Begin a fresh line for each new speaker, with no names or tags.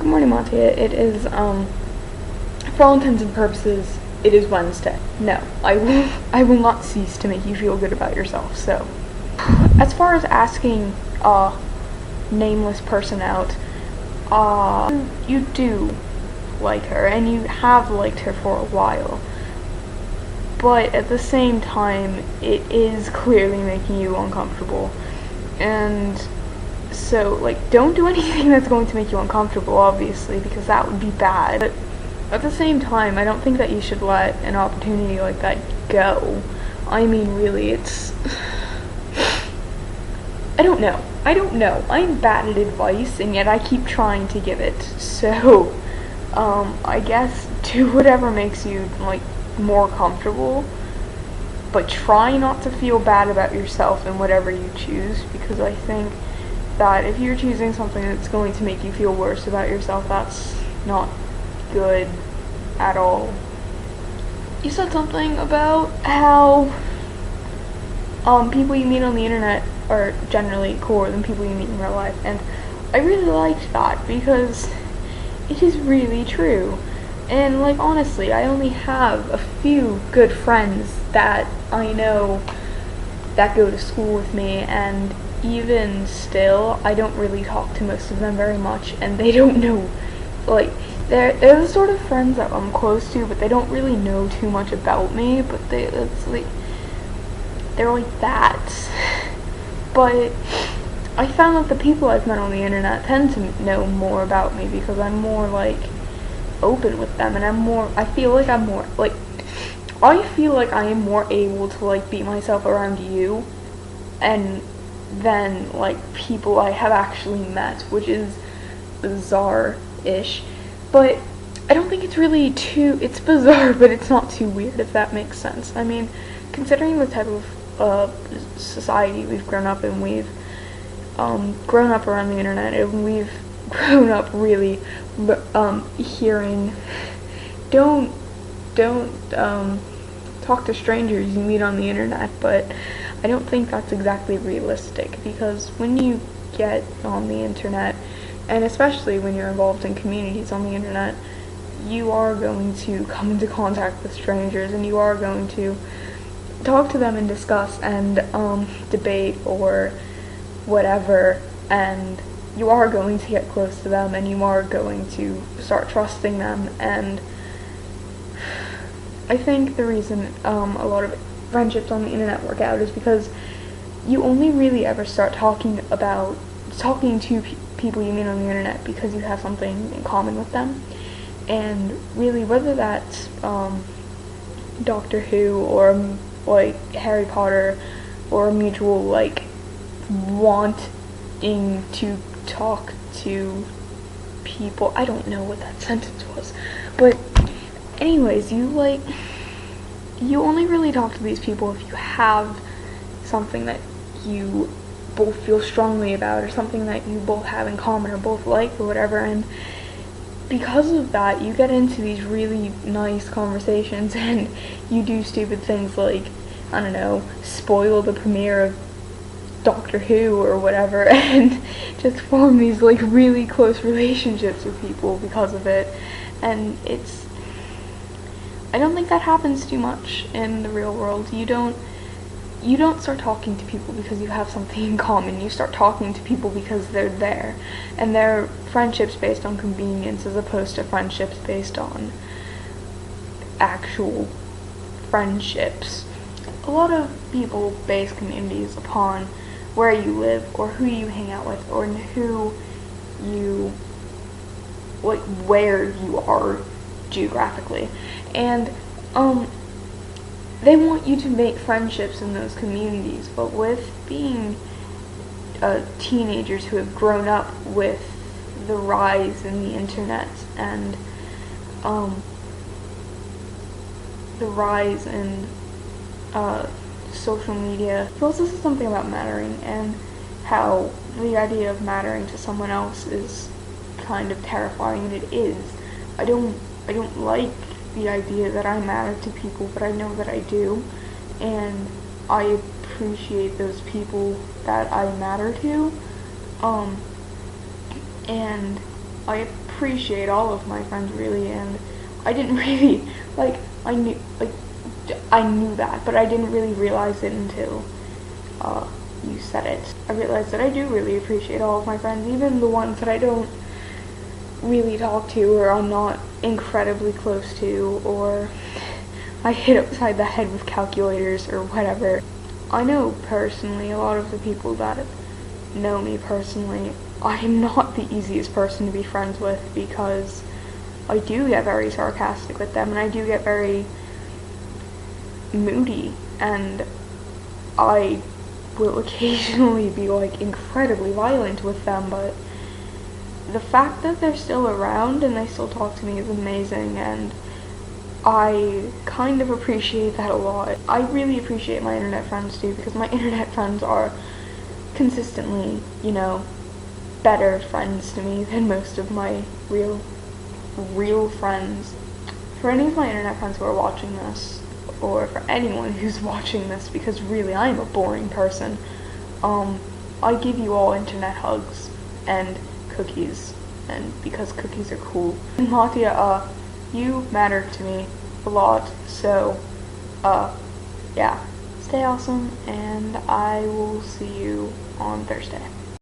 Good morning, Monty. It is, for all intents and purposes, it is Wednesday. No, I will not cease to make you feel good about yourself, so. As far as asking a nameless person out, you do like her, and you have liked her for a while. But at the same time, it is clearly making you uncomfortable. And so, don't do anything that's going to make you uncomfortable, obviously, because that would be bad. But at the same time, I don't think that you should let an opportunity like that go. I mean, really, it's... I don't know. I'm bad at advice, and yet I keep trying to give it. So, I guess do whatever makes you, more comfortable. But try not to feel bad about yourself in whatever you choose, because I think that if you're choosing something that's going to make you feel worse about yourself, that's not good at all. You said something about how people you meet on the internet are generally cooler than people you meet in real life, and I really liked that because it is really true. And honestly, I only have a few good friends that I know that go to school with me, and even still, I don't really talk to most of them very much, and they don't know, they're the sort of friends that I'm close to, but they don't really know too much about me, but they're like that. But I found that the people I've met on the internet tend to know more about me because I'm more, open with them, and I feel like I am more able to, be myself around you, and than, people I have actually met, which is bizarre-ish. But I don't think it's really it's bizarre, but it's not too weird, if that makes sense. I mean, considering the type of society we've grown up in, we've grown up around the internet, and we've grown up really hearing don't talk to strangers you meet on the internet, but I don't think that's exactly realistic, because when you get on the internet, and especially when you're involved in communities on the internet, you are going to come into contact with strangers, and you are going to talk to them and discuss and debate or whatever, and you are going to get close to them, and you are going to start trusting them. And I think the reason a lot of friendships on the internet work out is because you only really ever start talking to people you meet on the internet because you have something in common with them. And really, whether that's Doctor Who or Harry Potter, or a mutual wanting to talk to people. I don't know what that sentence was, but anyways, you only really talk to these people if you have something that you both feel strongly about, or something that you both have in common, or both like, or whatever. And because of that, you get into these really nice conversations, and you do stupid things like, I don't know, spoil the premiere of Doctor Who or whatever, and just form these really close relationships with people because of it. And I don't think that happens too much in the real world. You don't start talking to people because you have something in common. You start talking to people because they're there, and they're friendships based on convenience as opposed to friendships based on actual friendships. A lot of people base communities upon where you live, or who you hang out with, or who you, where you are geographically. And, they want you to make friendships in those communities, but with being teenagers who have grown up with the rise in the internet and the rise in social media. He also says something about mattering, and how the idea of mattering to someone else is kind of terrifying, and it is. I don't like the idea that I matter to people, but I know that I do, and I appreciate those people that I matter to, and I appreciate all of my friends really, and I didn't really, I knew that, but I didn't really realize it until you said it. I realized that I do really appreciate all of my friends, even the ones that I don't really talk to or I'm not incredibly close to, or I hit upside the head with calculators or whatever. I know personally, a lot of the people that know me personally, I'm not the easiest person to be friends with because I do get very sarcastic with them and I do get very moody, and I will occasionally be like incredibly violent with them, but the fact that they're still around and they still talk to me is amazing, and I kind of appreciate that a lot. I really appreciate my internet friends too, because my internet friends are consistently, better friends to me than most of my real friends. For any of my internet friends who are watching this, or for anyone who's watching this, because really I am a boring person, I give you all internet hugs and cookies, and because cookies are cool. And Mattia, you matter to me a lot, so yeah, stay awesome, and I will see you on Thursday.